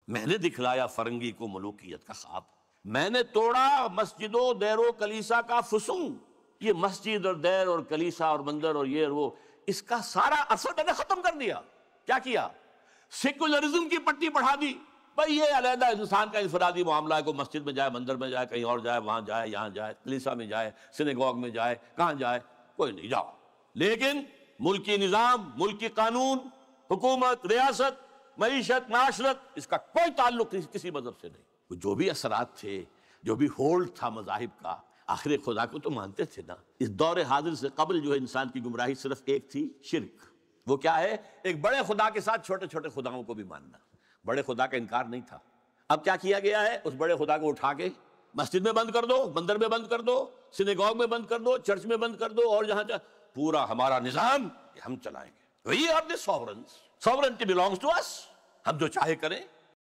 मैंने दिखलाया फरंगी को मलूकियत का ख्वाब, मैंने तोड़ा मस्जिदों दैरो कलीसा का फुसूं। ये मस्जिद और दैर और कलीसा और मंदिर और ये और वो, इसका सारा असर मैंने खत्म कर दिया। क्या किया? सेकुलरिज्म की पट्टी बढ़ा दी। भाई ये अलहदा इंसान का इंफरादी मामला है, को मस्जिद में जाए, मंदिर में जाए, कहीं और जाए, वहां जाए, यहां जाए, कलीसा में जाए, सिनेगॉग में जाए, कहां जाए, कोई नहीं, जाओ। लेकिन मुल्की निजाम, मुल्की कानून, हुकूमत, रियासत, मईशत, माशरत, इसका कोई ताल्लुक किसी मजहब से नहीं। जो भी असरात थे, जो भी होल्ड था मजाहिब का, आखिर खुदा को तो मानते थे ना। इस दौर हाजिर से कबल जो है इंसान की गुमराही सिर्फ एक थी, शिर्क। वो क्या है? एक बड़े खुदा के साथ छोटे छोटे खुदाओं को भी मानना। बड़े खुदा का इनकार नहीं था। अब क्या किया गया है? उस बड़े खुदा को उठा के मस्जिद में बंद कर दो, मंदिर में बंद कर दो, सिनेगॉग में बंद कर दो, चर्च में बंद कर दो, और जहां पूरा हमारा निजाम हम चलाएंगे। वही आपने सॉवरेंटी बिलोंग्स टू अस, हम जो चाहे करें।